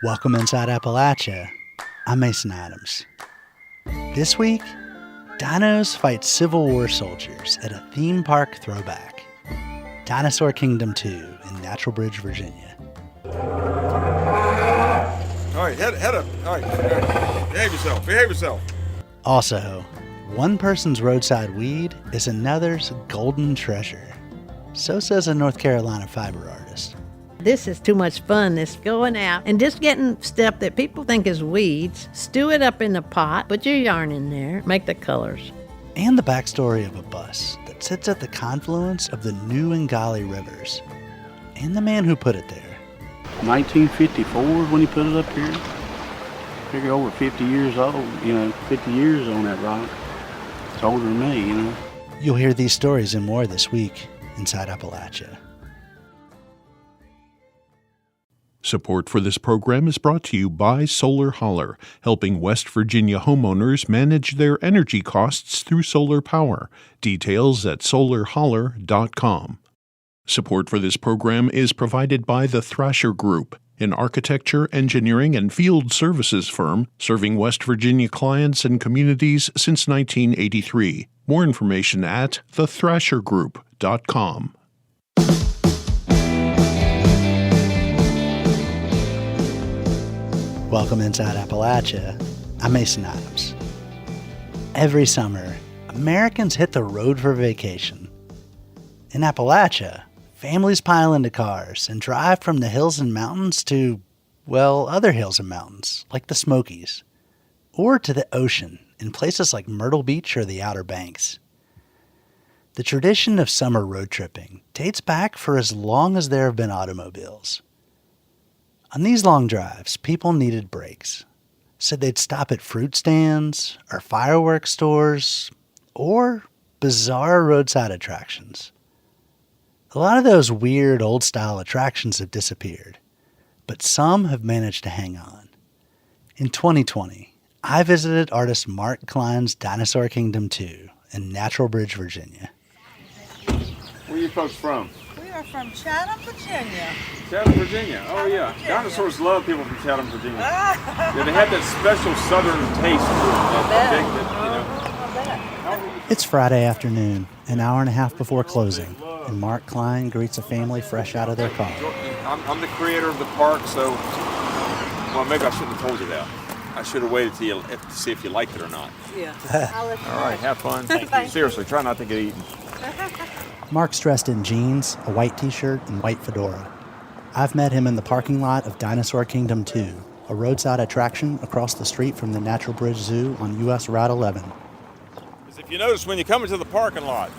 Welcome inside Appalachia. I'm Mason Adams. This week, dinos fight Civil War soldiers at a theme park throwback. Dinosaur Kingdom II in Natural Bridge, Virginia. All right, head up. All right. Behave yourself. Also, one person's roadside weed is another's golden treasure. So says a North Carolina fiber artist. This is too much fun, this going out and just getting stuff that people think is weeds, stew it up in the pot, put your yarn in there, make the colors. And the backstory of a bus that sits at the confluence of the New and Gauley rivers. And the man who put it there. 1954 when he put it up here. Figure over 50 years old, 50 years on that rock. It's older than me, You'll hear these stories and more this week inside Appalachia. Support for this program is brought to you by Solar Holler, helping West Virginia homeowners manage their energy costs through solar power. Details at solarholler.com. Support for this program is provided by the Thrasher Group, an architecture, engineering, and field services firm serving West Virginia clients and communities since 1983. More information at thethrashergroup.com. Welcome inside Appalachia. I'm Mason Adams. Every summer, Americans hit the road for vacation. In Appalachia, families pile into cars and drive from the hills and mountains to, other hills and mountains, like the Smokies, or to the ocean in places like Myrtle Beach or the Outer Banks. The tradition of summer road tripping dates back for as long as there have been automobiles. On these long drives, people needed breaks, so they'd stop at fruit stands or fireworks stores or bizarre roadside attractions. A lot of those weird old-style attractions have disappeared, but some have managed to hang on. In 2020, I visited artist Mark Klein's Dinosaur Kingdom II in Natural Bridge, Virginia. Where are you folks from? We are from Chatham, Virginia. Chatham, Virginia. Oh, yeah. Virginia. Dinosaurs love people from Chatham, Virginia. Yeah, they have that special southern taste to it. It's Friday afternoon, an hour and a half before closing, and Mark Klein greets a family fresh out of their car. I'm the creator of the park, so, maybe I shouldn't have told you that. I should have waited to see if you liked it or not. Yeah. All right, have fun. Thank you. Seriously, try not to get eaten. Mark's dressed in jeans, a white t-shirt, and white fedora. I've met him in the parking lot of Dinosaur Kingdom II, a roadside attraction across the street from the Natural Bridge Zoo on U.S. Route 11. As if you notice when you come into the parking lot,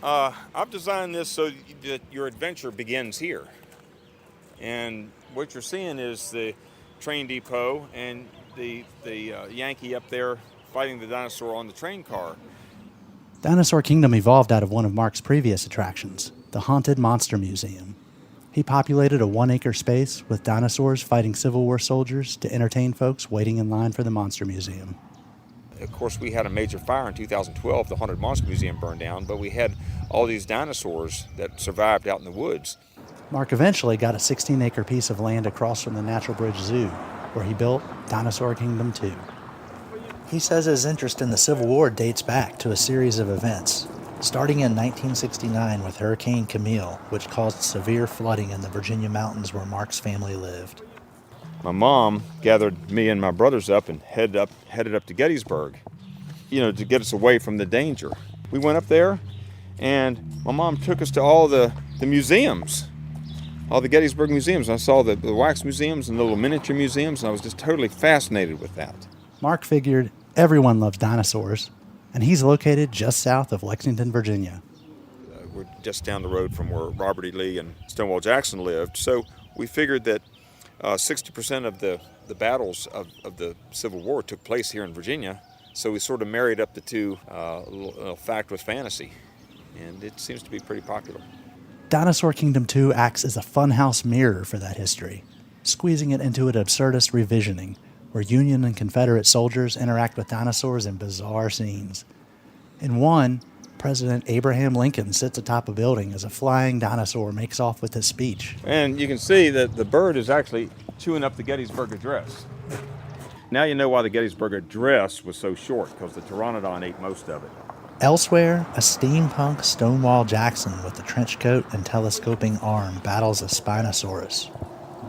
I've designed this so that your adventure begins here. And what you're seeing is the train depot and the Yankee up there fighting the dinosaur on the train car. Dinosaur Kingdom evolved out of one of Mark's previous attractions, the Haunted Monster Museum. He populated a 1-acre space with dinosaurs fighting Civil War soldiers to entertain folks waiting in line for the Monster Museum. Of course, we had a major fire in 2012. The Haunted Monster Museum burned down, but we had all these dinosaurs that survived out in the woods. Mark eventually got a 16-acre piece of land across from the Natural Bridge Zoo, where he built Dinosaur Kingdom II. He says his interest in the Civil War dates back to a series of events, starting in 1969 with Hurricane Camille, which caused severe flooding in the Virginia mountains where Mark's family lived. My mom gathered me and my brothers up and headed up to Gettysburg, to get us away from the danger. We went up there, and my mom took us to all the museums, all the Gettysburg museums. I saw the wax museums and the little miniature museums, and I was just totally fascinated with that. Mark figured everyone loves dinosaurs, and he's located just south of Lexington, Virginia. We're just down the road from where Robert E. Lee and Stonewall Jackson lived, so we figured that 60% of the battles of the Civil War took place here in Virginia, so we sort of married up the two, fact with fantasy, and it seems to be pretty popular. Dinosaur Kingdom 2 acts as a funhouse mirror for that history, squeezing it into an absurdist revisioning, where Union and Confederate soldiers interact with dinosaurs in bizarre scenes. In one, President Abraham Lincoln sits atop a building as a flying dinosaur makes off with his speech. And you can see that the bird is actually chewing up the Gettysburg Address. Now you know why the Gettysburg Address was so short, because the pteranodon ate most of it. Elsewhere, a steampunk Stonewall Jackson with a trench coat and telescoping arm battles a Spinosaurus.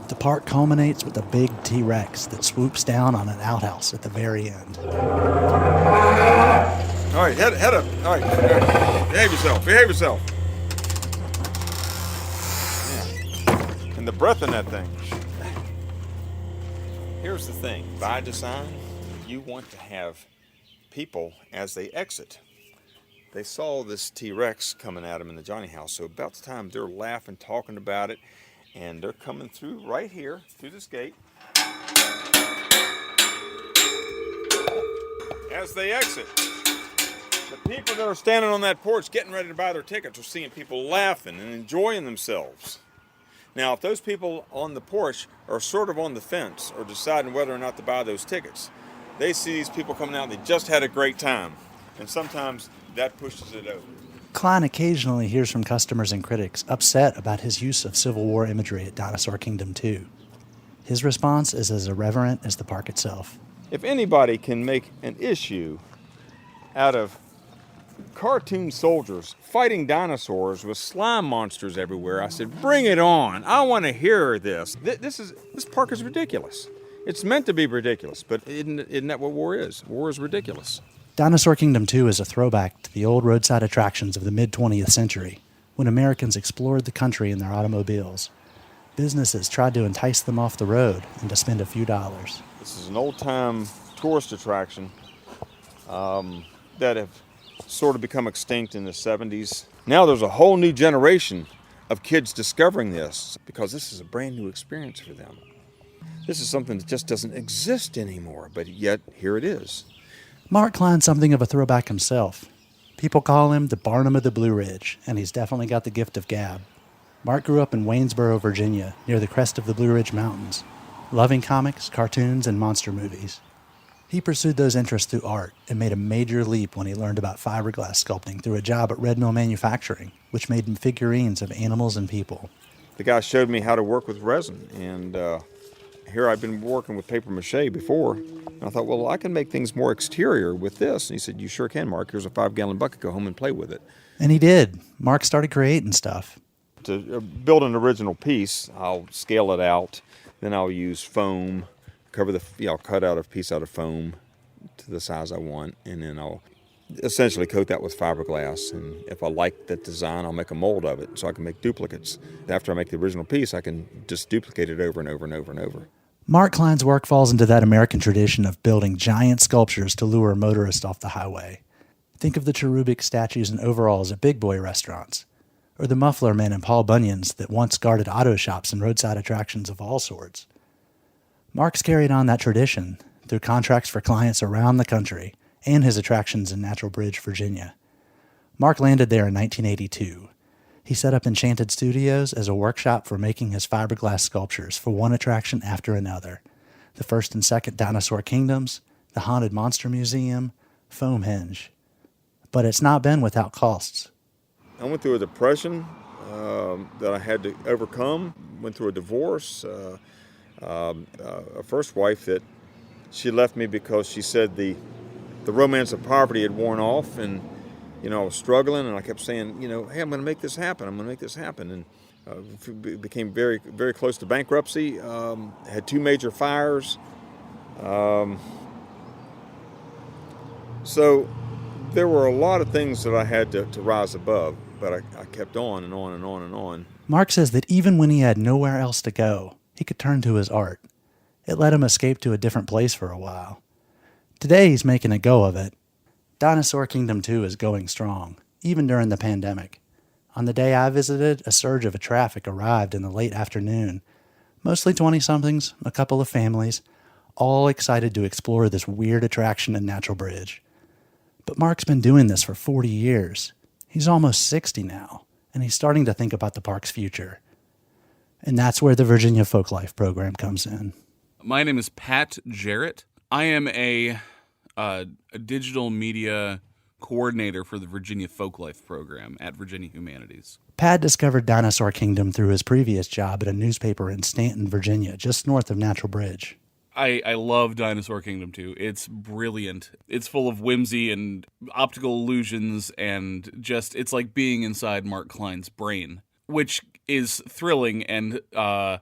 The park culminates with a big T-Rex that swoops down on an outhouse at the very end. All right, head up. All right. Behave yourself. Yeah. And the breath in that thing. Here's the thing. By design, you want to have people as they exit. They saw this T-Rex coming at them in the Johnny house, so about the time they're laughing, talking about it, and they're coming through right here, through this gate. As they exit, the people that are standing on that porch getting ready to buy their tickets are seeing people laughing and enjoying themselves. Now, if those people on the porch are sort of on the fence or deciding whether or not to buy those tickets, they see these people coming out and they just had a great time. And sometimes that pushes it over. Klein occasionally hears from customers and critics upset about his use of Civil War imagery at Dinosaur Kingdom II. His response is as irreverent as the park itself. If anybody can make an issue out of cartoon soldiers fighting dinosaurs with slime monsters everywhere, I said, bring it on. I want to hear this. This park is ridiculous. It's meant to be ridiculous, but isn't that what war is? War is ridiculous. Dinosaur Kingdom II is a throwback to the old roadside attractions of the mid-20th century, when Americans explored the country in their automobiles. Businesses tried to entice them off the road and to spend a few dollars. This is an old-time tourist attraction that have sort of become extinct in the 70s. Now there's a whole new generation of kids discovering this because this is a brand new experience for them. This is something that just doesn't exist anymore, but yet here it is. Mark Klein's something of a throwback himself. People call him the Barnum of the Blue Ridge, and he's definitely got the gift of gab. Mark grew up in Waynesboro, Virginia, near the crest of the Blue Ridge Mountains, loving comics, cartoons, and monster movies. He pursued those interests through art and made a major leap when he learned about fiberglass sculpting through a job at Red Mill Manufacturing, which made him figurines of animals and people. The guy showed me how to work with resin, and here I've been working with paper mache before, and I thought, well, I can make things more exterior with this. And he said, you sure can, Mark. Here's a 5-gallon bucket. Go home and play with it. And he did. Mark started creating stuff. To build an original piece, I'll scale it out. Then I'll use foam, I'll cut out a piece out of foam to the size I want, and then I'll essentially coat that with fiberglass. And if I like that design, I'll make a mold of it so I can make duplicates. After I make the original piece, I can just duplicate it over and over and over and over. Mark Klein's work falls into that American tradition of building giant sculptures to lure motorists off the highway. Think of the cherubic statues and overalls at big boy restaurants, or the muffler men and Paul Bunyans that once guarded auto shops and roadside attractions of all sorts. Mark's carried on that tradition through contracts for clients around the country and his attractions in Natural Bridge, Virginia. Mark landed there in 1982. He set up Enchanted Studios as a workshop for making his fiberglass sculptures for one attraction after another. The first and second Dinosaur Kingdoms, the Haunted Monster Museum, Foamhenge. But it's not been without costs. I went through a depression that I had to overcome. Went through a divorce. A first wife that she left me because she said the romance of poverty had worn off, and I was struggling, and I kept saying, hey, I'm going to make this happen. I'm going to make this happen, and became very, very close to bankruptcy. Had 2 major fires. So there were a lot of things that I had to rise above, but I kept on and on and on and on. Mark says that even when he had nowhere else to go, he could turn to his art. It let him escape to a different place for a while. Today he's making a go of it. Dinosaur Kingdom II is going strong, even during the pandemic. On the day I visited, a surge of traffic arrived in the late afternoon. Mostly 20-somethings, a couple of families, all excited to explore this weird attraction in Natural Bridge. But Mark's been doing this for 40 years. He's almost 60 now, and he's starting to think about the park's future. And that's where the Virginia Folklife program comes in. My name is Pat Jarrett. I am a digital media coordinator for the Virginia Folklife program at Virginia Humanities. Pat discovered Dinosaur Kingdom through his previous job at a newspaper in Stanton, Virginia, just north of Natural Bridge. I love Dinosaur Kingdom 2. It's brilliant. It's full of whimsy and optical illusions, and just, it's like being inside Mark Klein's brain, which is thrilling and a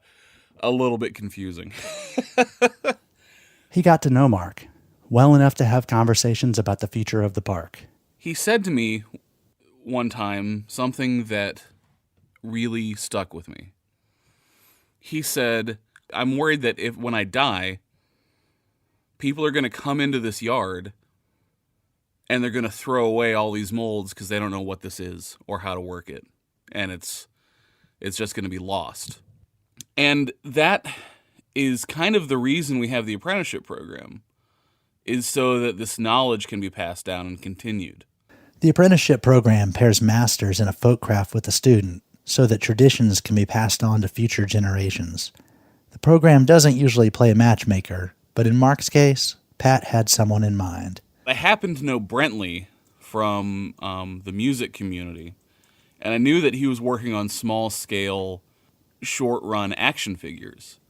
little bit confusing. He got to know Mark well enough to have conversations about the future of the park. He said to me one time something that really stuck with me. He said, I'm worried that when I die, people are going to come into this yard and they're going to throw away all these molds because they don't know what this is or how to work it. And it's just going to be lost. And that is kind of the reason we have the apprenticeship program, is so that this knowledge can be passed down and continued. The apprenticeship program pairs masters in a folk craft with a student so that traditions can be passed on to future generations. The program doesn't usually play matchmaker, but in Mark's case, Pat had someone in mind. I happened to know Brentley from the music community, and I knew that he was working on small-scale, short-run action figures.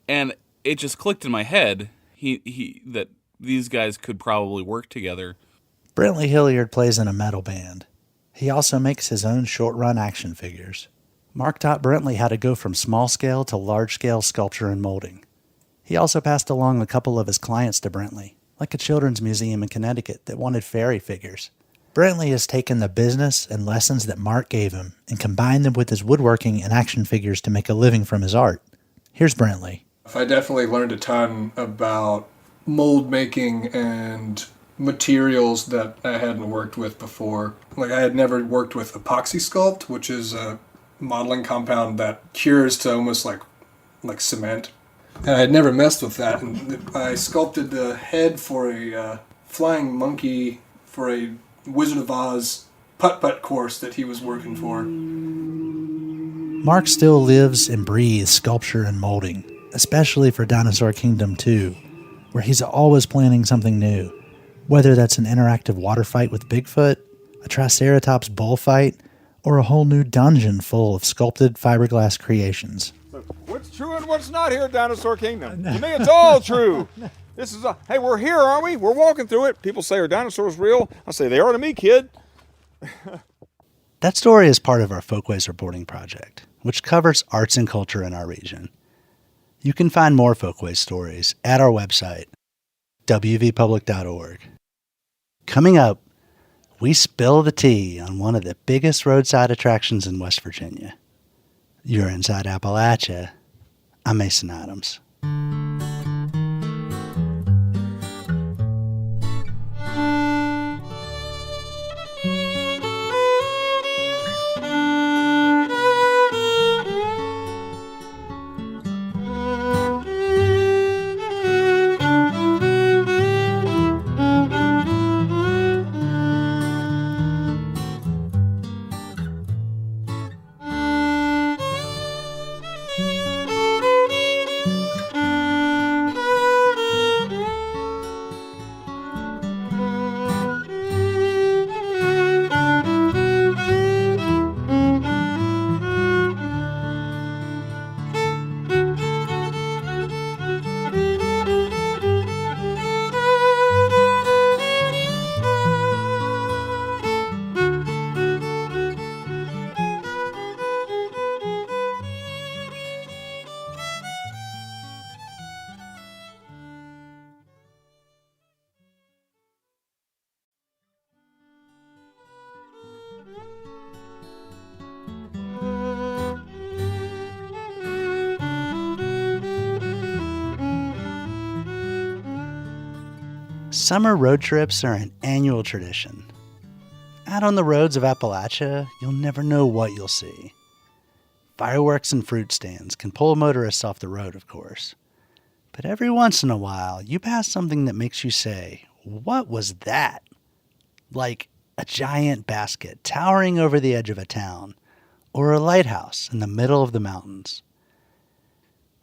And it just clicked in my head that these guys could probably work together. Brentley Hilliard plays in a metal band. He also makes his own short-run action figures. Mark taught Brentley how to go from small-scale to large-scale sculpture and molding. He also passed along a couple of his clients to Brentley, like a children's museum in Connecticut that wanted fairy figures. Brentley has taken the business and lessons that Mark gave him and combined them with his woodworking and action figures to make a living from his art. Here's Brentley. I definitely learned a ton about mold making and materials that I hadn't worked with before. Like, I had never worked with epoxy sculpt, which is a modeling compound that cures to almost like cement. And I had never messed with that. And I sculpted the head for a flying monkey for a Wizard of Oz putt-putt course that he was working for. Mark still lives and breathes sculpture and molding, especially for Dinosaur Kingdom II, where he's always planning something new. Whether that's an interactive water fight with Bigfoot, a Triceratops bullfight, or a whole new dungeon full of sculpted fiberglass creations. What's true and what's not here at Dinosaur Kingdom? To me, it's all true. This is hey, we're here, aren't we? We're walking through it. People say, are dinosaurs real? I say, they are to me, kid. That story is part of our Folkways reporting project, which covers arts and culture in our region. You can find more Folkways stories at our website, wvpublic.org. Coming up, we spill the tea on one of the biggest roadside attractions in West Virginia. You're inside Appalachia. I'm Mason Adams. Summer road trips are an annual tradition. Out on the roads of Appalachia, you'll never know what you'll see. Fireworks and fruit stands can pull motorists off the road, of course. But every once in a while, you pass something that makes you say, "What was that?" Like a giant basket towering over the edge of a town, or a lighthouse in the middle of the mountains.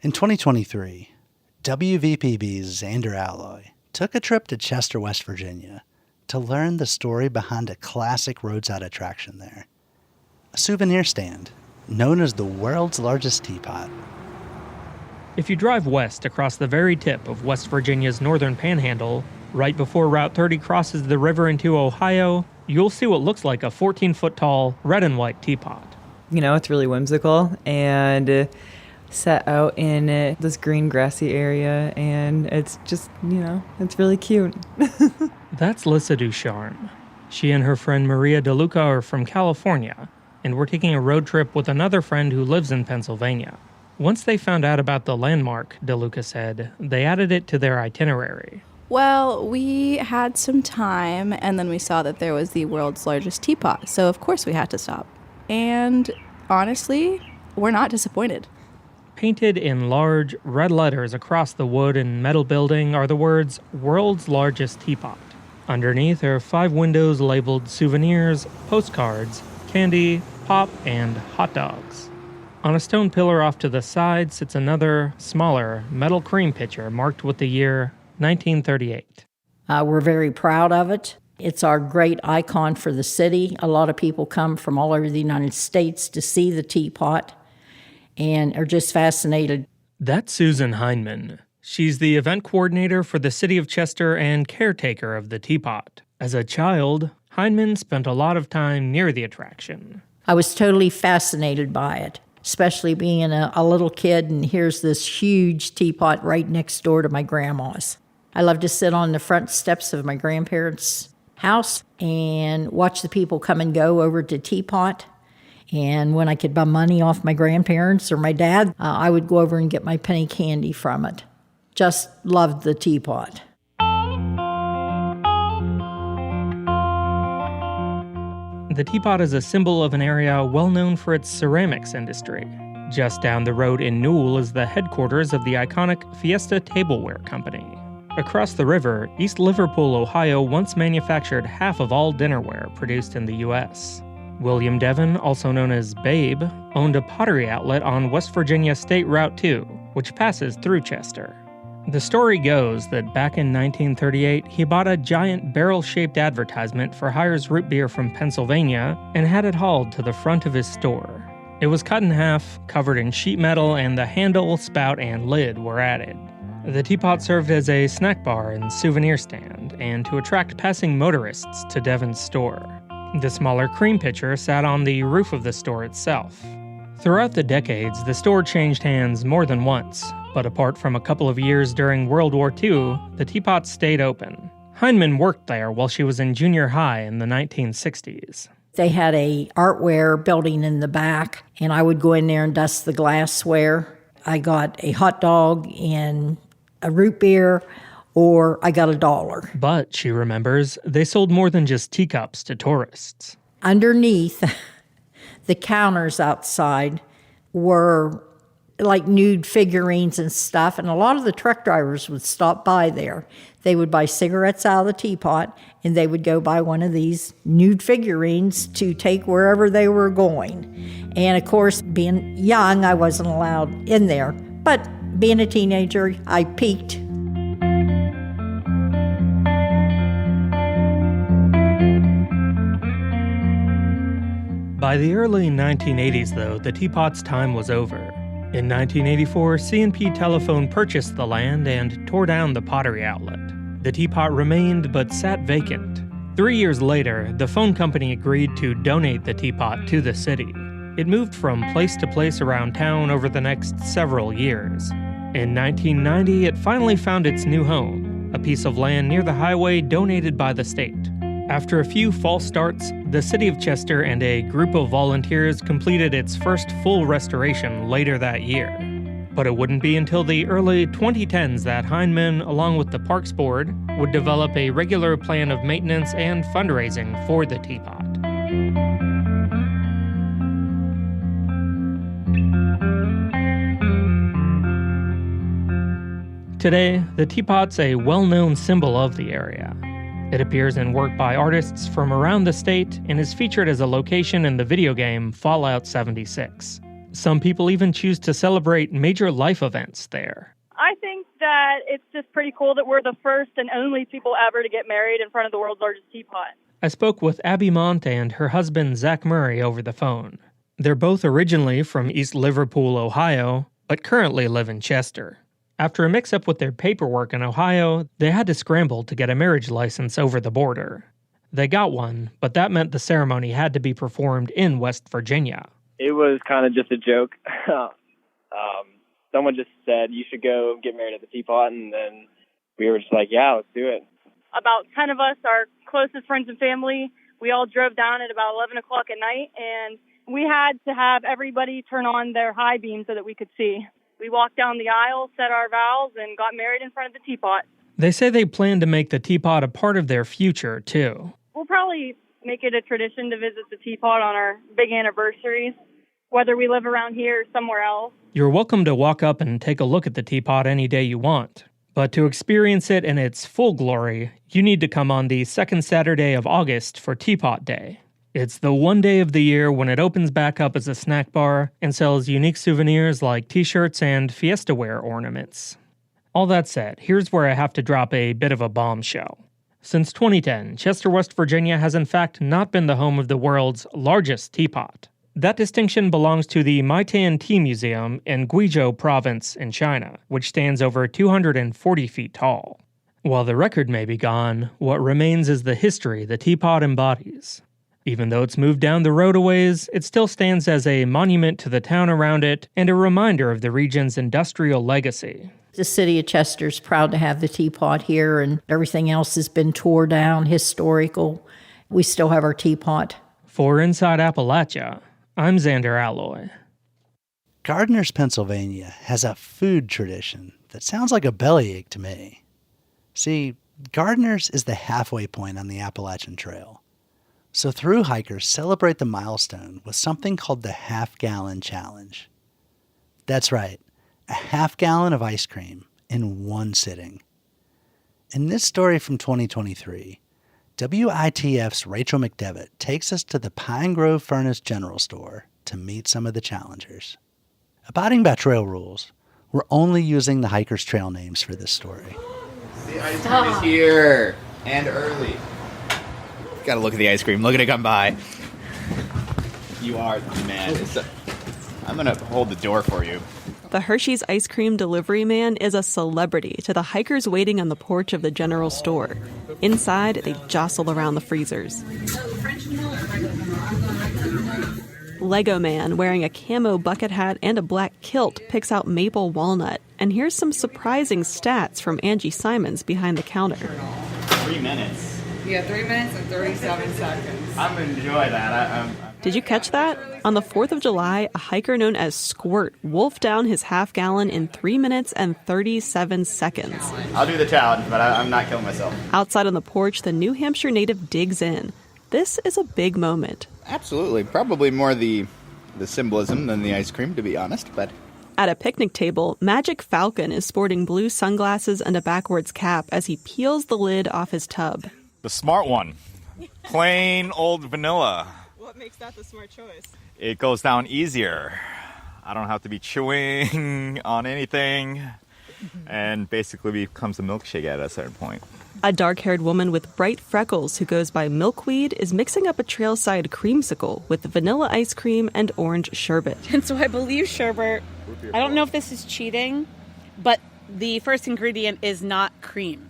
In 2023, WVPB's Xander Alloy took a trip to Chester, West Virginia, to learn the story behind a classic roadside attraction there. A souvenir stand known as the world's largest teapot. If you drive west across the very tip of West Virginia's northern panhandle, right before Route 30 crosses the river into Ohio, you'll see what looks like a 14-foot tall red and white teapot. You know, it's really whimsical and set out in this green grassy area, and it's just, you know, it's really cute. That's Lissa Ducharme. She and her friend Maria DeLuca are from California, and we're taking a road trip with another friend who lives in Pennsylvania. Once they found out about the landmark, DeLuca said, they added it to their itinerary. Well, we had some time, and then we saw that there was the world's largest teapot, so of course we had to stop. And honestly, we're not disappointed. Painted in large red letters across the wood and metal building are the words, World's Largest Teapot. Underneath are 5 windows labeled souvenirs, postcards, candy, pop, and hot dogs. On a stone pillar off to the side sits another, smaller, metal cream pitcher marked with the year 1938. We're very proud of it. It's our great icon for the city. A lot of people come from all over the United States to see the teapot and are just fascinated. That's Susan Heineman. She's the event coordinator for the city of Chester and caretaker of the teapot. As a child, Heineman spent a lot of time near the attraction. I was totally fascinated by it, especially being a little kid, and here's this huge teapot right next door to my grandma's. I love to sit on the front steps of my grandparents' house and watch the people come and go over to teapot. And when I could buy money off my grandparents or my dad, I would go over and get my penny candy from it. Just loved the teapot. The teapot is a symbol of an area well known for its ceramics industry. Just down the road in Newell is the headquarters of the iconic Fiesta Tableware Company. Across the river, East Liverpool, Ohio once manufactured half of all dinnerware produced in the U.S. William Devon, also known as Babe, owned a pottery outlet on West Virginia State Route 2, which passes through Chester. The story goes that back in 1938, he bought a giant barrel-shaped advertisement for Hires root beer from Pennsylvania and had it hauled to the front of his store. It was cut in half, covered in sheet metal, and the handle, spout, and lid were added. The teapot served as a snack bar and souvenir stand, and to attract passing motorists to Devon's store. The smaller cream pitcher sat on the roof of the store itself. Throughout the decades, the store changed hands more than once, but apart from a couple of years during World War II, the teapot stayed open. Heineman worked there while she was in junior high in the 1960s. They had a artware building in the back, and I would go in there and dust the glassware. I got a hot dog and a root beer, or I got $1. But, she remembers, they sold more than just teacups to tourists. Underneath, the counters outside were like nude figurines and stuff, and a lot of the truck drivers would stop by there. They would buy cigarettes out of the teapot, and they would go buy one of these nude figurines to take wherever they were going. And of course, being young, I wasn't allowed in there. But being a teenager, I peeked. By the early 1980s, though, the teapot's time was over. In 1984, C&P Telephone purchased the land and tore down the pottery outlet. The teapot remained but sat vacant. 3 years later, the phone company agreed to donate the teapot to the city. It moved from place to place around town over the next several years. In 1990, it finally found its new home, a piece of land near the highway donated by the state. After a few false starts, the city of Chester and a group of volunteers completed its first full restoration later that year. But it wouldn't be until the early 2010s that Heineman, along with the Parks Board, would develop a regular plan of maintenance and fundraising for the teapot. Today, the teapot's a well-known symbol of the area. It appears in work by artists from around the state and is featured as a location in the video game Fallout 76. Some people even choose to celebrate major life events there. I think that it's just pretty cool that we're the first and only people ever to get married in front of the world's largest teapot. I spoke with Abby Monte and her husband Zach Murray over the phone. They're both originally from East Liverpool, Ohio, but currently live in Chester. After a mix-up with their paperwork in Ohio, they had to scramble to get a marriage license over the border. They got one, but that meant the ceremony had to be performed in West Virginia. It was kind of just a joke. Someone just said, you should go get married at the teapot, and then we were just like, yeah, let's do it. About 10 of us, our closest friends and family, we all drove down at about 11 o'clock at night, and we had to have everybody turn on their high beam so that we could see. We walked down the aisle, said our vows, and got married in front of the teapot. They say they plan to make the teapot a part of their future, too. We'll probably make it a tradition to visit the teapot on our big anniversaries, whether we live around here or somewhere else. You're welcome to walk up and take a look at the teapot any day you want. But to experience it in its full glory, you need to come on the second Saturday of August for Teapot Day. It's the one day of the year when it opens back up as a snack bar and sells unique souvenirs like t-shirts and fiesta-wear ornaments. All that said, here's where I have to drop a bit of a bombshell. Since 2010, Chester, West Virginia has in fact not been the home of the world's largest teapot. That distinction belongs to the Maitan Tea Museum in Guizhou Province in China, which stands over 240 feet tall. While the record may be gone, what remains is the history the teapot embodies. Even though it's moved down the road a ways, it still stands as a monument to the town around it and a reminder of the region's industrial legacy. The city of Chester's proud to have the teapot here, and everything else has been tore down, historical. We still have our teapot. For Inside Appalachia, I'm Xander Alloy. Gardner's, Pennsylvania has a food tradition that sounds like a bellyache to me. See, Gardner's is the halfway point on the Appalachian Trail. So through hikers celebrate the milestone with something called the half-gallon challenge. That's right, a half-gallon of ice cream in one sitting. In this story from 2023, WITF's Rachel McDevitt takes us to the Pine Grove Furnace General Store to meet some of the challengers. Abiding by trail rules, we're only using the hikers' trail names for this story. The ice cream is here, and early. Gotta look at the ice cream. Look at it come by. You are the man. I'm gonna hold the door for you. The Hershey's ice cream delivery man is a celebrity to the hikers waiting on the porch of the general store. Inside, they jostle around the freezers. Lego man wearing a camo bucket hat and a black kilt picks out maple walnut. And here's some surprising stats from Angie Simons behind the counter. 3 minutes. Yeah, 3 minutes and 37 seconds. I'm gonna enjoy that. Did you catch that? On the 4th of July, a hiker known as Squirt wolfed down his half-gallon in 3 minutes and 37 seconds. I'll do the challenge, but I'm not killing myself. Outside on the porch, the New Hampshire native digs in. This is a big moment. Absolutely. Probably more the symbolism than the ice cream, to be honest, but... At a picnic table, Magic Falcon is sporting blue sunglasses and a backwards cap as he peels the lid off his tub. The smart one. Plain old vanilla. What makes that the smart choice? It goes down easier. I don't have to be chewing on anything, and basically becomes a milkshake at a certain point. A dark-haired woman with bright freckles who goes by Milkweed is mixing up a trailside creamsicle with vanilla ice cream and orange sherbet. And so I believe sherbet, I don't know if this is cheating, but the first ingredient is not cream.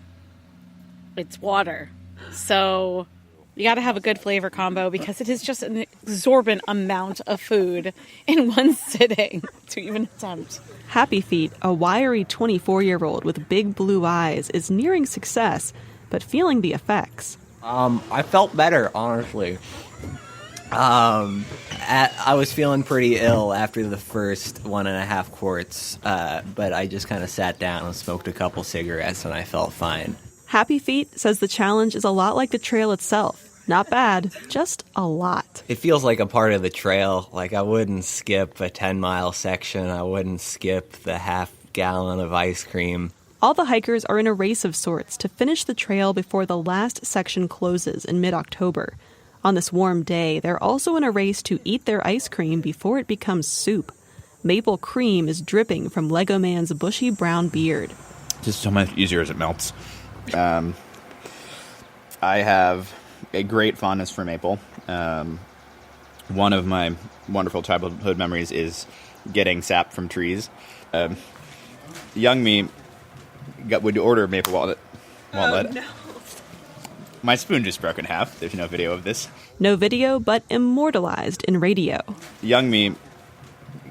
It's water. So you got to have a good flavor combo because it is just an exorbitant amount of food in one sitting to even attempt. Happy Feet, a wiry 24-year-old with big blue eyes, is nearing success, but feeling the effects. I felt better, honestly. I was feeling pretty ill after the first 1.5 quarts, but I just kind of sat down and smoked a couple cigarettes and I felt fine. Happy Feet says the challenge is a lot like the trail itself. Not bad, just a lot. It feels like a part of the trail. Like I wouldn't skip a 10-mile section. I wouldn't skip the half-gallon of ice cream. All the hikers are in a race of sorts to finish the trail before the last section closes in mid-October. On this warm day, they're also in a race to eat their ice cream before it becomes soup. maple cream is dripping from Lego Man's bushy brown beard. Just so much easier as it melts. I have a great fondness for maple. One of my wonderful childhood memories is getting sap from trees. Young me would order maple walnut. Oh, no. My spoon just broke in half. There's no video of this. No video, but immortalized in radio. Young me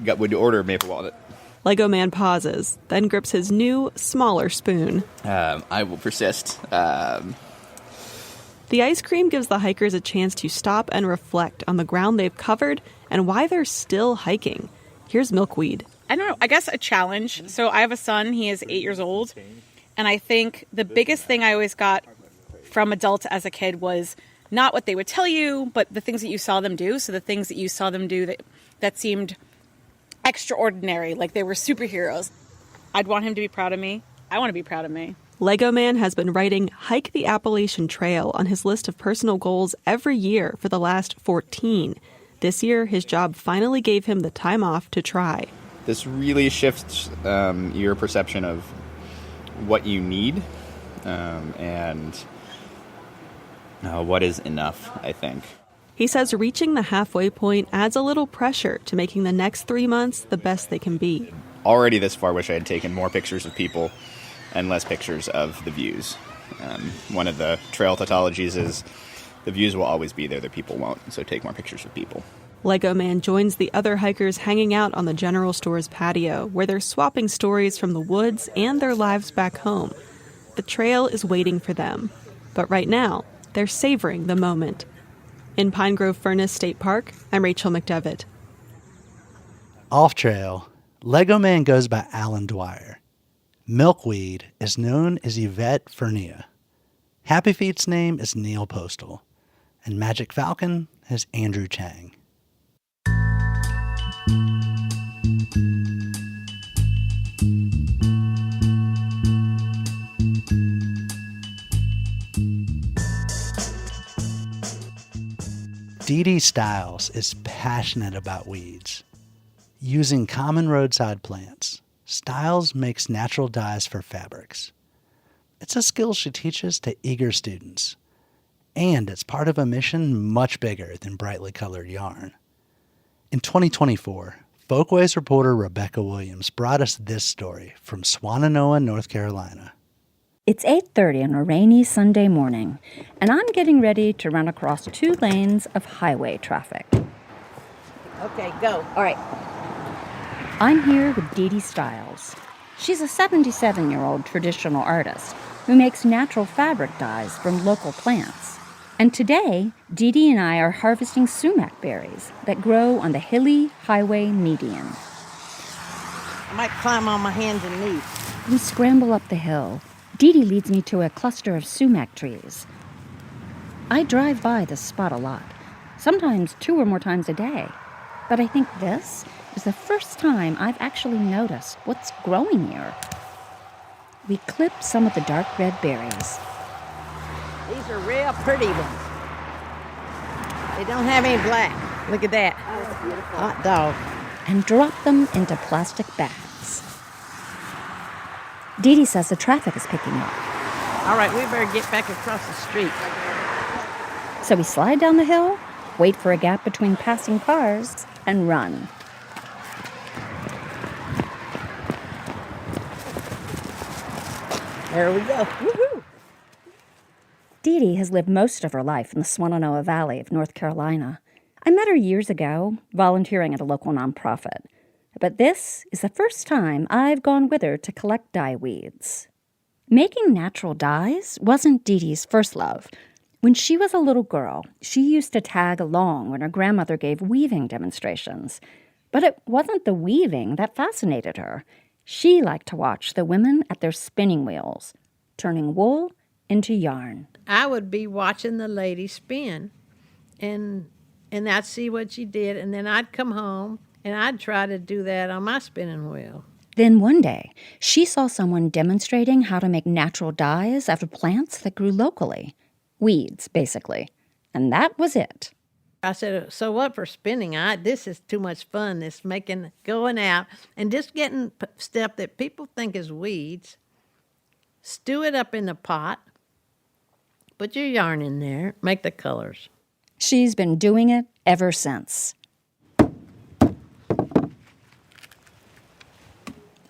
would order maple walnut. Lego Man pauses, then grips his new, smaller spoon. I will persist. The ice cream gives the hikers a chance to stop and reflect on the ground they've covered and why they're still hiking. Here's Milkweed. I don't know, I guess a challenge. So I have a son, he is 8 years old. And I think the biggest thing I always got from adults as a kid was not what they would tell you, but the things that you saw them do. So the things that you saw them do that seemed extraordinary, like they were superheroes. I'd want him to be proud of me. I want to be proud of me. Lego Man has been writing Hike the Appalachian Trail on his list of personal goals every year for the last 14. This year, his job finally gave him the time off to try. This really shifts your perception of what you need and what is enough, I think. He says reaching the halfway point adds a little pressure to making the next 3 months the best they can be. Already this far, wish I had taken more pictures of people and less pictures of the views. One of the trail tautologies is the views will always be there, the people won't, so take more pictures of people. Lego Man joins the other hikers hanging out on the general store's patio, where they're swapping stories from the woods and their lives back home. The trail is waiting for them, but right now, they're savoring the moment. In Pine Grove Furnace State Park, I'm Rachel McDevitt. Off trail, Lego Man goes by Alan Dwyer. Milkweed is known as Yvette Fernia. Happy Feet's name is Neil Postal. And Magic Falcon is Andrew Chang. Dee Dee Stiles is passionate about weeds. Using common roadside plants, Stiles makes natural dyes for fabrics. It's a skill she teaches to eager students, and it's part of a mission much bigger than brightly colored yarn. In 2024, Folkways reporter Rebecca Williams brought us this story from Swannanoa, North Carolina. It's 8:30 on a rainy Sunday morning, and I'm getting ready to run across 2 lanes of highway traffic. Okay, go. All right. I'm here with Dee Dee Stiles. She's a 77-year-old traditional artist who makes natural fabric dyes from local plants. And today, Dee Dee and I are harvesting sumac berries that grow on the hilly highway median. I might climb on my hands and knees. We scramble up the hill. Dee Dee leads me to a cluster of sumac trees. I drive by this spot a lot, sometimes 2 or more times a day. But I think this is the first time I've actually noticed what's growing here. We clip some of the dark red berries. These are real pretty ones. They don't have any black. Look at that. Oh, beautiful. Hot dog. And drop them into plastic bags. Dee Dee says the traffic is picking up. All right, we better get back across the street. So we slide down the hill, wait for a gap between passing cars, and run. There we go. Woohoo! Dee Dee has lived most of her life in the Swannanoa Valley of North Carolina. I met her years ago, volunteering at a local nonprofit. But this is the first time I've gone with her to collect dye weeds. Making natural dyes wasn't Dee Dee's first love. When she was a little girl, she used to tag along when her grandmother gave weaving demonstrations. But it wasn't the weaving that fascinated her. She liked to watch the women at their spinning wheels, turning wool into yarn. I would be watching the lady spin, and I'd see what she did, and then I'd come home, and I'd try to do that on my spinning wheel. Then one day, she saw someone demonstrating how to make natural dyes out of plants that grew locally. Weeds, basically. And that was it. I said, so what for spinning? This is too much fun, this going out and just getting stuff that people think is weeds, stew it up in the pot, put your yarn in there, make the colors. She's been doing it ever since.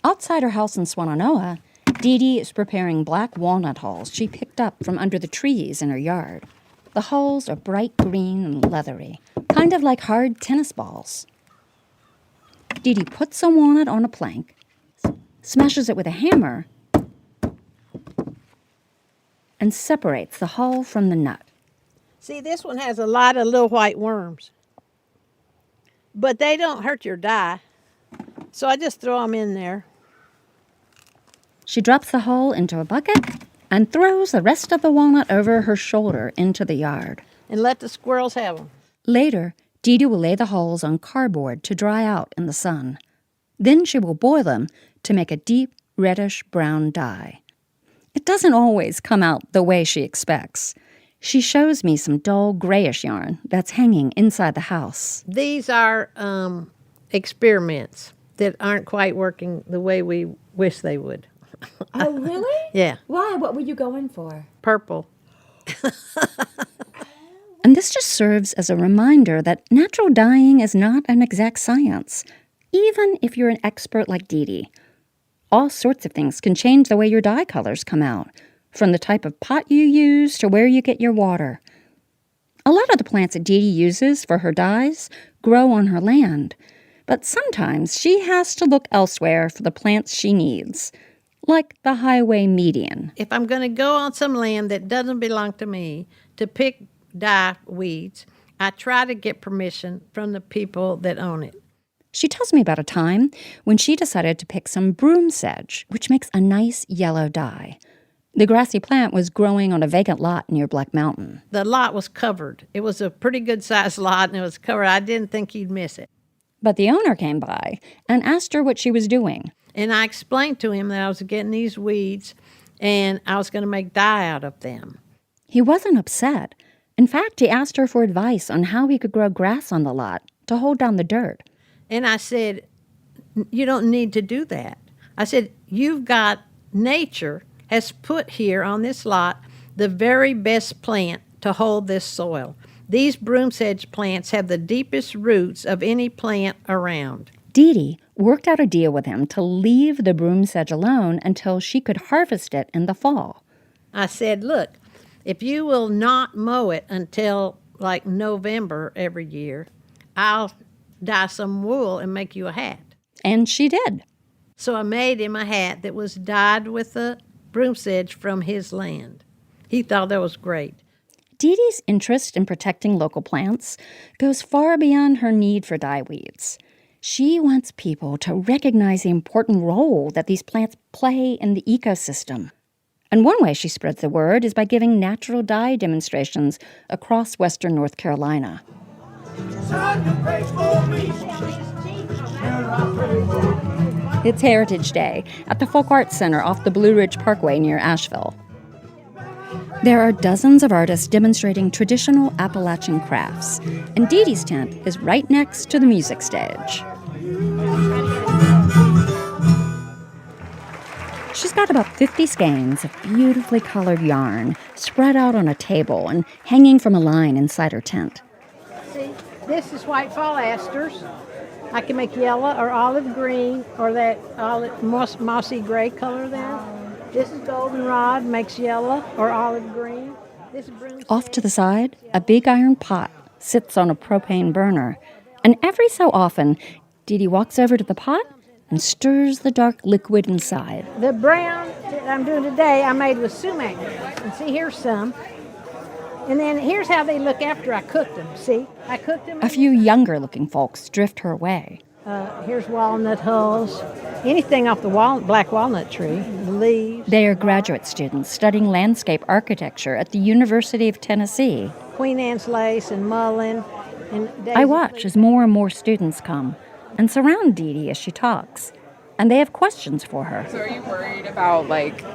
Outside her house in Swannanoa, Dee Dee is preparing black walnut hulls she picked up from under the trees in her yard. The hulls are bright green and leathery, kind of like hard tennis balls. Dee Dee puts a walnut on a plank, smashes it with a hammer, and separates the hull from the nut. See, this one has a lot of little white worms, but they don't hurt your dye, so I just throw them in there. She drops the hull into a bucket and throws the rest of the walnut over her shoulder into the yard. And let the squirrels have them. Later, Dee Dee will lay the hulls on cardboard to dry out in the sun. Then she will boil them to make a deep reddish-brown dye. It doesn't always come out the way she expects. She shows me some dull grayish yarn that's hanging inside the house. These are experiments that aren't quite working the way we wish they would. Oh, really? Yeah. Why? What were you going for? Purple. And this just serves as a reminder that natural dyeing is not an exact science, even if you're an expert like Dee Dee. All sorts of things can change the way your dye colors come out, from the type of pot you use to where you get your water. A lot of the plants that Dee Dee uses for her dyes grow on her land, but sometimes she has to look elsewhere for the plants she needs, like the highway median. If I'm going to go on some land that doesn't belong to me to pick dye weeds, I try to get permission from the people that own it. She tells me about a time when she decided to pick some broom sedge, which makes a nice yellow dye. The grassy plant was growing on a vacant lot near Black Mountain. The lot was covered. It was a pretty good-sized lot, and it was covered. I didn't think you'd miss it. But the owner came by and asked her what she was doing. And I explained to him that I was getting these weeds, and I was going to make dye out of them. He wasn't upset. In fact, he asked her for advice on how he could grow grass on the lot to hold down the dirt. And I said, you don't need to do that. I said, you've got nature has put here on this lot the very best plant to hold this soil. These broom sedge plants have the deepest roots of any plant around. Dee Dee worked out a deal with him to leave the broom sedge alone until she could harvest it in the fall. I said, look, if you will not mow it until like November every year, I'll dye some wool and make you a hat. And she did. So I made him a hat that was dyed with the broom sedge from his land. He thought that was great. Dee Dee's interest in protecting local plants goes far beyond her need for dye weeds. She wants people to recognize the important role that these plants play in the ecosystem. And one way she spreads the word is by giving natural dye demonstrations across western North Carolina. It's Heritage Day at the Folk Arts Center off the Blue Ridge Parkway near Asheville. There are dozens of artists demonstrating traditional Appalachian crafts, and Dee Dee's tent is right next to the music stage. She's got about 50 skeins of beautifully colored yarn spread out on a table and hanging from a line inside her tent. See, this is white fall asters. I can make yellow or olive green or that olive mossy gray color there. This is goldenrod, makes yellow or olive green. This broom Off to the side, a big iron pot sits on a propane burner, and every so often, Dee Dee walks over to the pot and stirs the dark liquid inside. The brown that I'm doing today, I made with sumac. And see, here's some. And then here's how they look after I cooked them. See, I cooked them. A few younger-looking folks drift her way. Here's walnut hulls. Anything off the black walnut tree, the leaves. They are graduate students studying landscape architecture at the University of Tennessee. Queen Anne's lace and mullein. And I watch as more and more students come and surround Dee Dee as she talks, and they have questions for her. So are you worried about, like,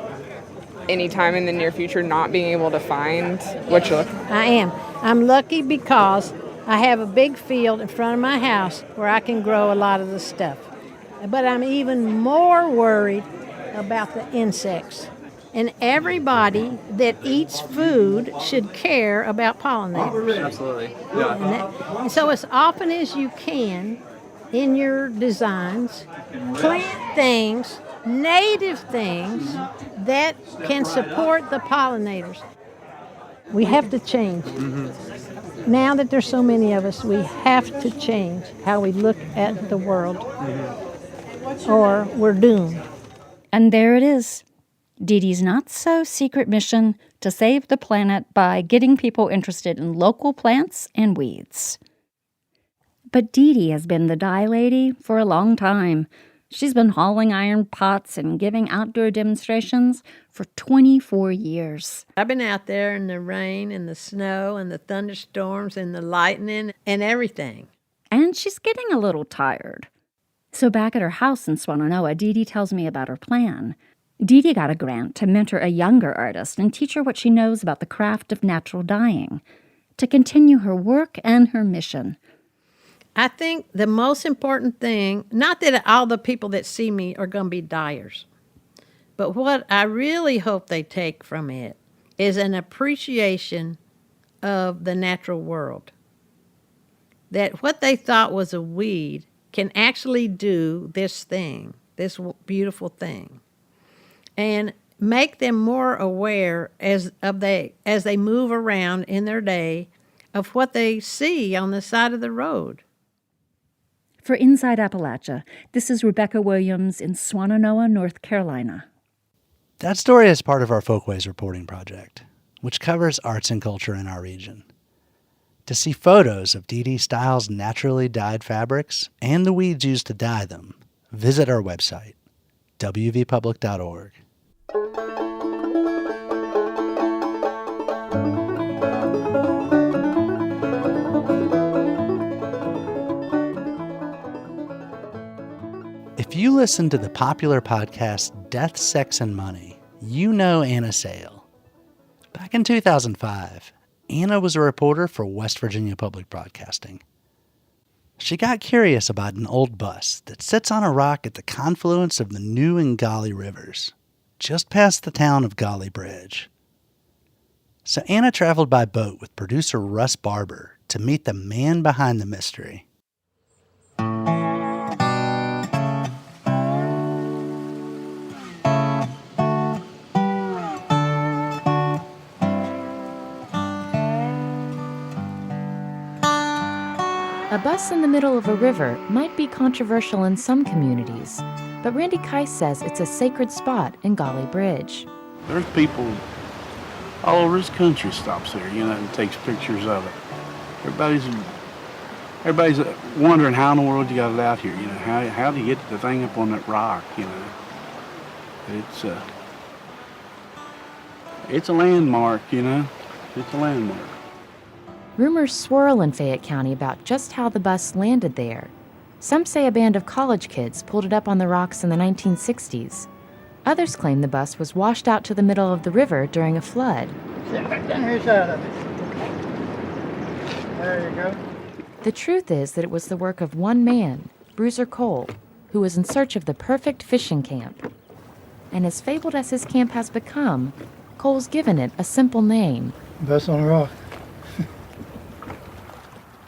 any time in the near future not being able to find what you're looking for? I am. I'm lucky because I have a big field in front of my house where I can grow a lot of the stuff. But I'm even more worried about the insects. And everybody that eats food should care about pollinators. Absolutely. And so as often as you can in your designs, plant things, native things, that can support the pollinators. We have to change. Now that there's so many of us, we have to change how we look at the world, or we're doomed. And there it is. Dee Dee's not-so-secret mission to save the planet by getting people interested in local plants and weeds. But Dee Dee has been the dye lady for a long time. She's been hauling iron pots and giving outdoor demonstrations for 24 years. I've been out there in the rain and the snow and the thunderstorms and the lightning and everything. And she's getting a little tired. So back at her house in Swannanoa, Dee Dee tells me about her plan. Dee Dee got a grant to mentor a younger artist and teach her what she knows about the craft of natural dyeing, to continue her work and her mission. I think the most important thing, not that all the people that see me are going to be dyers, but what I really hope they take from it is an appreciation of the natural world. That what they thought was a weed can actually do this thing, this beautiful thing. And make them more aware as they move around in their day of what they see on the side of the road. For Inside Appalachia, this is Rebecca Williams in Swannanoa, North Carolina. That story is part of our Folkways reporting project, which covers arts and culture in our region. To see photos of Dee Dee Styles' naturally dyed fabrics and the weeds used to dye them, visit our website, wvpublic.org. If you listen to the popular podcast Death, Sex, and Money, you know Anna Sale. Back in 2005, Anna was a reporter for West Virginia Public Broadcasting. She got curious about an old bus that sits on a rock at the confluence of the New and Gauley rivers, just past the town of Gauley Bridge. So Anna traveled by boat with producer Russ Barber to meet the man behind the mystery. A bus in the middle of a river might be controversial in some communities, but Randy Keiss says it's a sacred spot in Gauley Bridge. There's people all over this country stops there, and takes pictures of it. Everybody's wondering how in the world you got it out here, how do you get the thing up on that rock, It's a landmark, it's a landmark. Rumors swirl in Fayette County about just how the bus landed there. Some say a band of college kids pulled it up on the rocks in the 1960s. Others claim the bus was washed out to the middle of the river during a flood. Sit back down here side of it. There you go. The truth is that it was the work of one man, Bruiser Cole, who was in search of the perfect fishing camp. And as fabled as his camp has become, Cole's given it a simple name. Bus on a rock.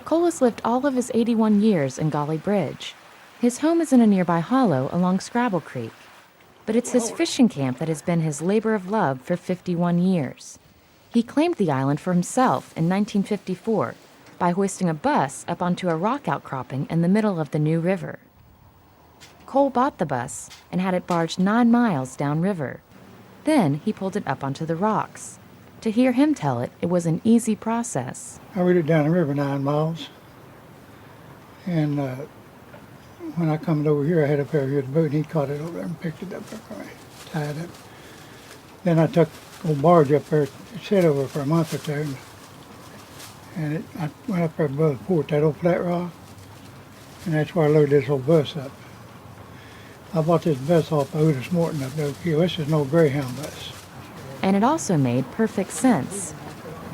Cole has lived all of his 81 years in Gauley Bridge. His home is in a nearby hollow along Scrabble Creek. But it's his fishing camp that has been his labor of love for 51 years. He claimed the island for himself in 1954 by hoisting a bus up onto a rock outcropping in the middle of the New River. Cole bought the bus and had it barged 9 miles downriver. Then he pulled it up onto the rocks. To hear him tell it, it was an easy process. I rode it down the river 9 miles. And when I come over here, I had up over here the boat, and he caught it over there and picked it up for me, tied it. Then I took a old barge up there, it sat over for a month or two, and I went up there above the port, that old flat rock, and that's where I loaded this old bus up. I bought this bus off Otis Morton up there. This is an old Greyhound bus. And it also made perfect sense.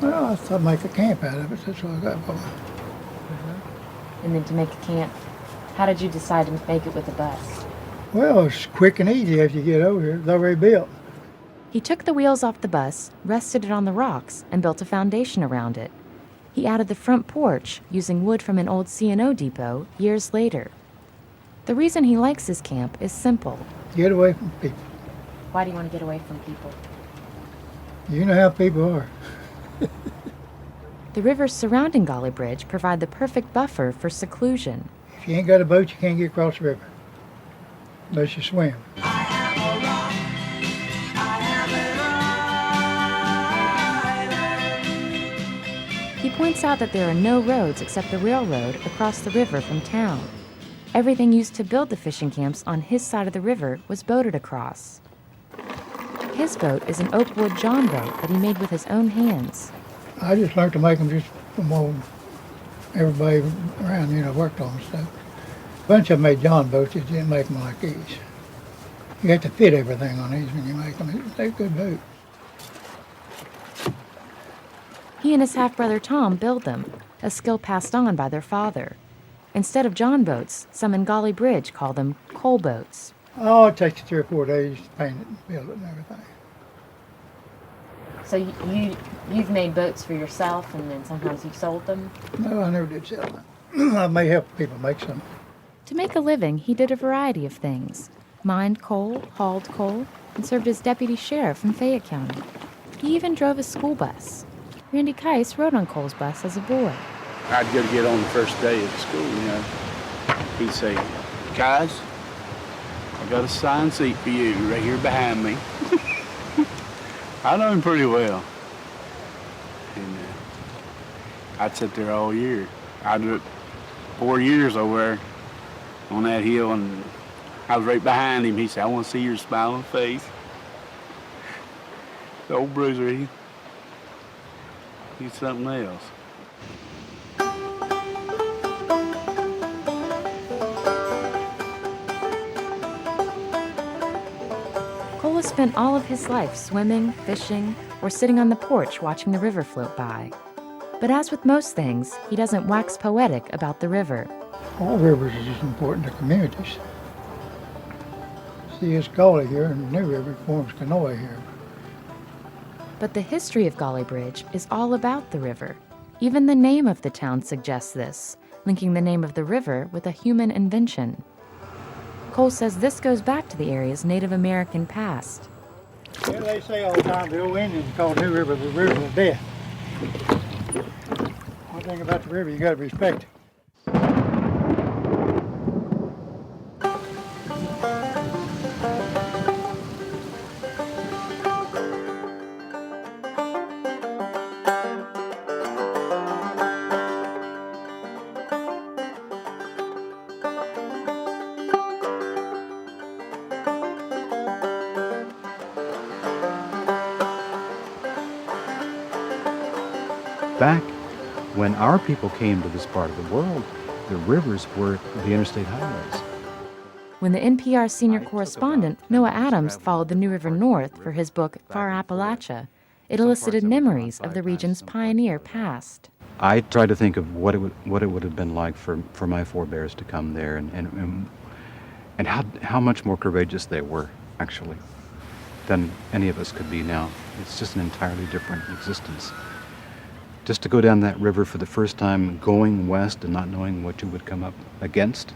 Well, I thought I'd make a camp out of it. That's what I got for. And then to make a camp, how did you decide to make it with a bus? Well, it's quick and easy as you get over here. It's already built. He took the wheels off the bus, rested it on the rocks, and built a foundation around it. He added the front porch using wood from an old C&O depot years later. The reason he likes his camp is simple. Get away from people. Why do you want to get away from people? You know how people are. The rivers surrounding Gauley Bridge provide the perfect buffer for seclusion. If you ain't got a boat, you can't get across the river unless you swim. He points out that there are no roads except the railroad across the river from town. Everything used to build the fishing camps on his side of the river was boated across. His boat is an oak wood John boat that he made with his own hands. I just learned to make them just from all everybody around, worked on stuff. A bunch of them made John boats, just didn't make them like these. You have to fit everything on these when you make them. They're good boats. He and his half-brother Tom build them, a skill passed on by their father. Instead of John boats, some in Gauley Bridge call them coal boats. Oh, it takes you 3 or 4 days to paint it and build it and everything. So you've made boats for yourself, and then sometimes you've sold them? No, I never did sell them. I may help people make some. To make a living, he did a variety of things. Mined coal, hauled coal, and served as deputy sheriff in Fayette County. He even drove a school bus. Randy Keiss rode on Cole's bus as a boy. I'd go to get on the first day of school, He'd say, guys, I got a assigned seat for you right here behind me. I know him pretty well. And I'd sit there all year. I did it 4 years over there on that hill, and I was right behind him. He said, I want to see your smiling face. The old bruiser, he's something else. Cole has spent all of his life swimming, fishing, or sitting on the porch watching the river float by. But as with most things, he doesn't wax poetic about the river. All rivers are just important to communities. See, it's Gauley here, and New River forms Kanawha here. But the history of Gauley Bridge is all about the river. Even the name of the town suggests this, linking the name of the river with a human invention. Cole says this goes back to the area's Native American past. Yeah, they say all the time the old Indians called New River the River of Death. One thing about the river, you got to respect it. Back when our people came to this part of the world, the rivers were the interstate highways. When the NPR senior correspondent, Noah Adams, followed the New River north for his book, Far Appalachia, it elicited memories of the region's pioneer past. I tried to think of what it would have been like for my forebears to come there and how much more courageous they were, actually, than any of us could be now. It's just an entirely different existence. Just to go down that river for the first time, going west and not knowing what you would come up against,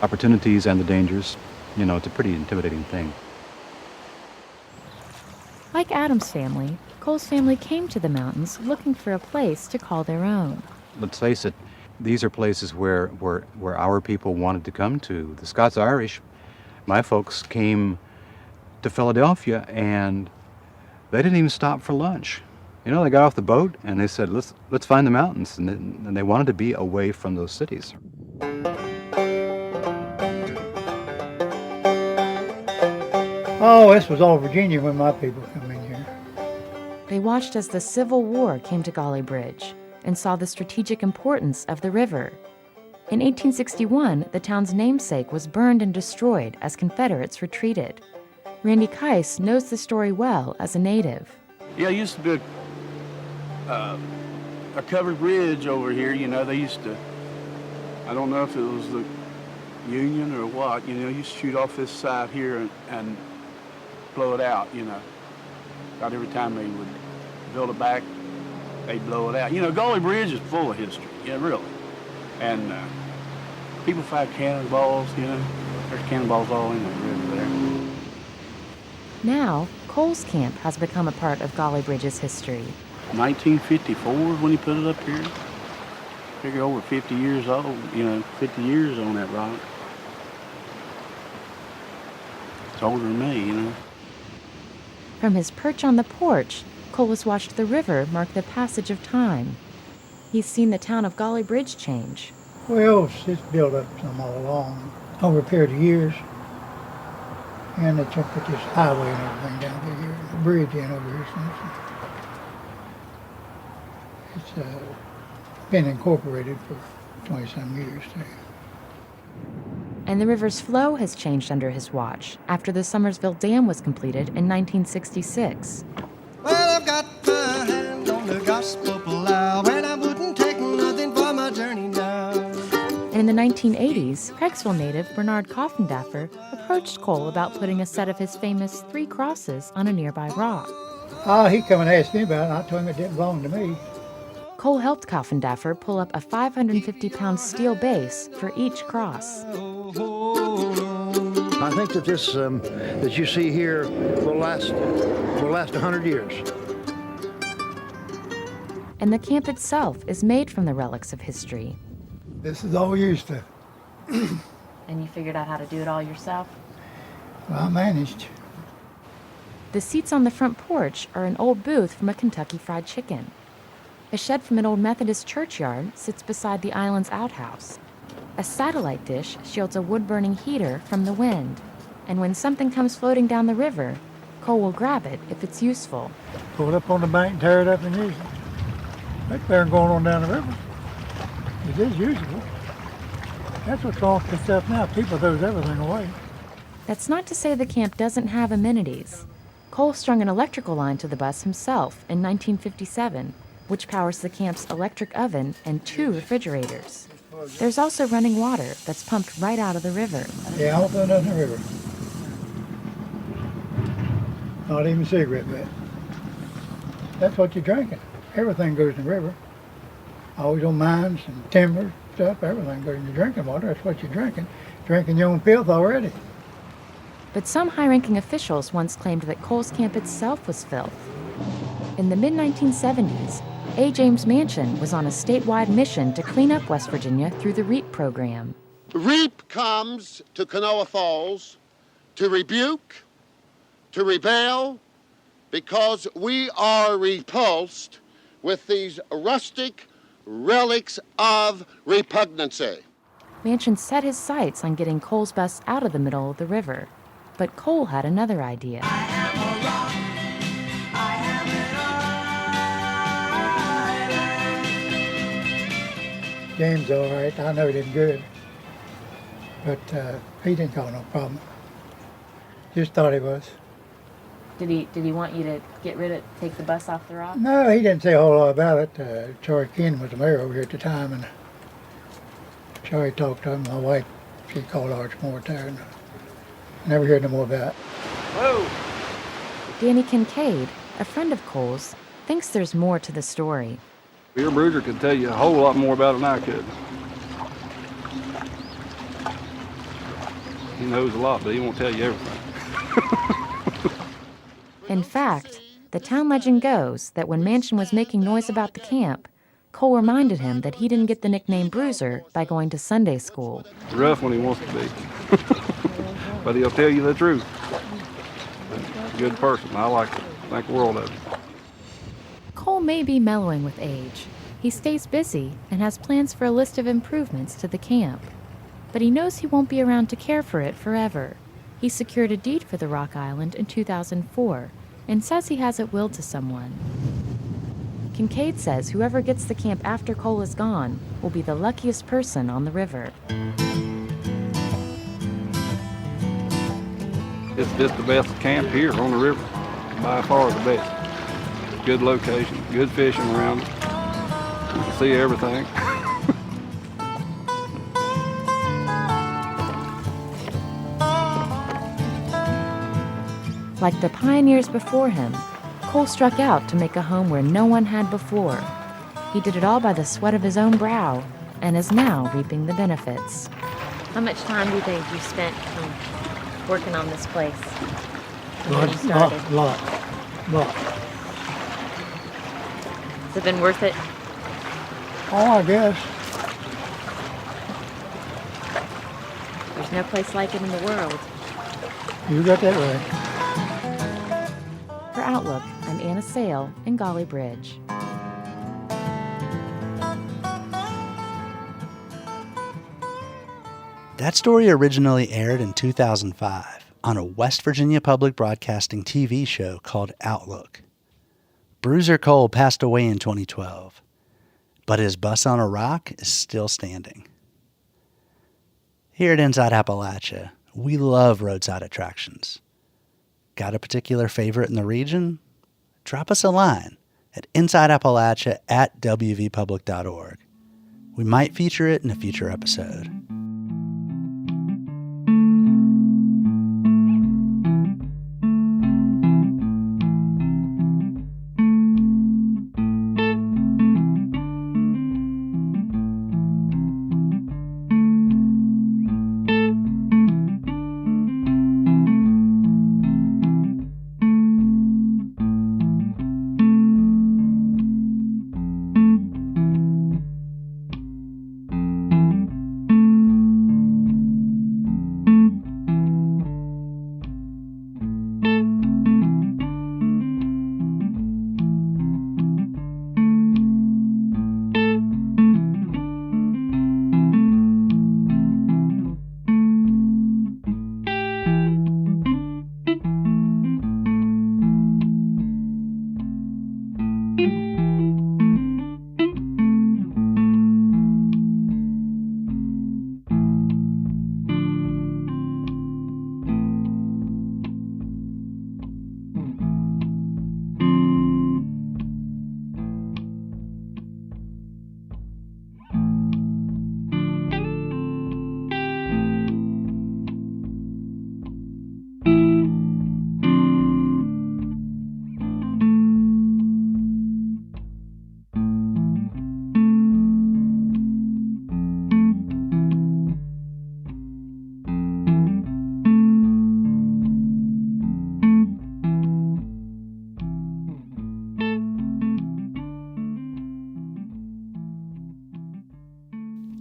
opportunities and the dangers, it's a pretty intimidating thing. Like Adam's family, Cole's family came to the mountains looking for a place to call their own. Let's face it, these are places where our people wanted to come to. The Scots-Irish, my folks, came to Philadelphia and they didn't even stop for lunch. They got off the boat and they said, let's find the mountains, and they wanted to be away from those cities. Oh, this was all Virginia when my people come in here. They watched as the Civil War came to Gauley Bridge and saw the strategic importance of the river. In 1861, the town's namesake was burned and destroyed as Confederates retreated. Randy Keiss knows the story well as a native. Yeah, it used to be a covered bridge over here. They used to I don't know if it was the Union or what. You used to shoot off this side here and blow it out, About every time they would build it back, they'd blow it out. Gauley Bridge is full of history, really. And people fired cannonballs, There's cannonballs all in the river there. Now, Cole's camp has become a part of Gauley Bridge's history. 1954 is when he put it up here. Figure over 50 years old, 50 years on that rock. It's older than me, From his perch on the porch, Cole has watched the river mark the passage of time. He's seen the town of Gauley Bridge change. Well, it's built up some all along, over a period of years. And they took put this highway and everything down through here, the bridge in over here. It's been incorporated for 20-some years too. And the river's flow has changed under his watch after the Summersville Dam was completed in 1966. Well, I've got my hand on the gospel plow, and I wouldn't take nothing for my journey now. And in the 1980s, Craigsville native Bernard Coffindaffer approached Cole about putting a set of his famous 3 crosses on a nearby rock. He come and asked me about it, and I told him it didn't belong to me. Cole helped Coffindaffer pull up a 550-pound steel base for each cross. I think that this that you see here will last 100 years. And the camp itself is made from the relics of history. This is all used to. And you figured out how to do it all yourself? Well, I managed. The seats on the front porch are an old booth from a Kentucky Fried Chicken. A shed from an old Methodist churchyard sits beside the island's outhouse. A satellite dish shields a wood-burning heater from the wind. And when something comes floating down the river, Cole will grab it if it's useful. Pull it up on the bank and tear it up and use it. That's better than going on down the river. It is usable. That's what's wrong with the stuff now. People throws everything away. That's not to say the camp doesn't have amenities. Cole strung an electrical line to the bus himself in 1957, which powers the camp's electric oven and 2 refrigerators. There's also running water that's pumped right out of the river. Yeah, I don't throw nothing in the river. Not even cigarette butt. That's what you're drinking. Everything goes in the river. Always on mines and timber stuff, everything goes in your drinking water. That's what you're drinking. Drinking your own filth already. But some high-ranking officials once claimed that Cole's camp itself was filth. In the mid-1970s, A. James Manchin was on a statewide mission to clean up West Virginia through the REAP program. REAP comes to Kanawha Falls to rebuke, to rebel, because we are repulsed with these rustic relics of repugnancy. Manchin set his sights on getting Cole's bus out of the middle of the river. But Cole had another idea. James all right. I know he did good. But he didn't cause no problem. Just thought he was. Did he want you to take the bus off the rock? No, he didn't say a whole lot about it. Charlie Ken was the mayor over here at the time, and Charlie talked to him. My wife, she called Arch more there. Never heard no more about it. Whoa! Danny Kincaid, a friend of Cole's, thinks there's more to the story. Your bruiser could tell you a whole lot more about it than I could. He knows a lot, but he won't tell you everything. In fact, the town legend goes that when Manchin was making noise about the camp, Cole reminded him that he didn't get the nickname Bruiser by going to Sunday school. Rough when he wants to be, but he'll tell you the truth. He's a good person. I like him. Think the world of him. Cole may be mellowing with age. He stays busy and has plans for a list of improvements to the camp. But he knows he won't be around to care for it forever. He secured a deed for the Rock Island in 2004 and says he has it willed to someone. Kincaid says whoever gets the camp after Cole is gone will be the luckiest person on the river. It's just the best camp here on the river. By far the best. Good location, good fishing around it. You can see everything. Like the pioneers before him, Cole struck out to make a home where no one had before. He did it all by the sweat of his own brow and is now reaping the benefits. How much time do you think you spent working on this place? Lot. Has it been worth it? Oh, I guess. There's no place like it in the world. You got that right. For Outlook, I'm Anna Sale in Gauley Bridge. That story originally aired in 2005 on a West Virginia Public Broadcasting TV show called Outlook. Bruiser Cole passed away in 2012, but his bus on a rock is still standing. Here at Inside Appalachia, we love roadside attractions. Got a particular favorite in the region? Drop us a line at insideappalachia@wvpublic.org. We might feature it in a future episode.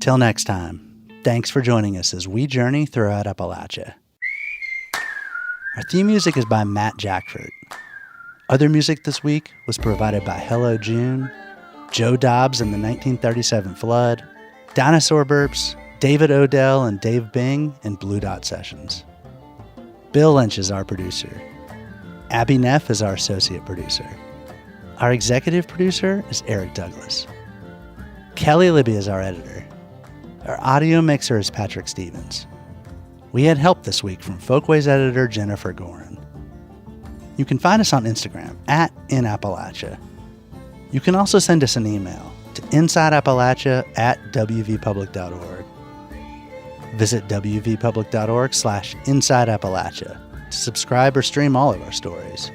Till next time, thanks for joining us as we journey throughout Appalachia. Our theme music is by Matt Jackford. Other music this week was provided by Hello June, Joe Dobbs and the 1937 Flood, Dinosaur Burps, David Odell and Dave Bing, and Blue Dot Sessions. Bill Lynch is our producer. Abby Neff is our associate producer. Our executive producer is Eric Douglas. Kelly Libby is our editor. Our audio mixer is Patrick Stevens. We had help this week from Folkways editor Jennifer Gorin. You can find us on Instagram @InAppalachia. You can also send us an email to insideappalachia@wvpublic.org. Visit wvpublic.org/InsideAppalachia to subscribe or stream all of our stories.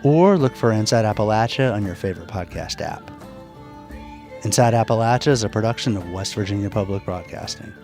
Or look for Inside Appalachia on your favorite podcast app. Inside Appalachia is a production of West Virginia Public Broadcasting.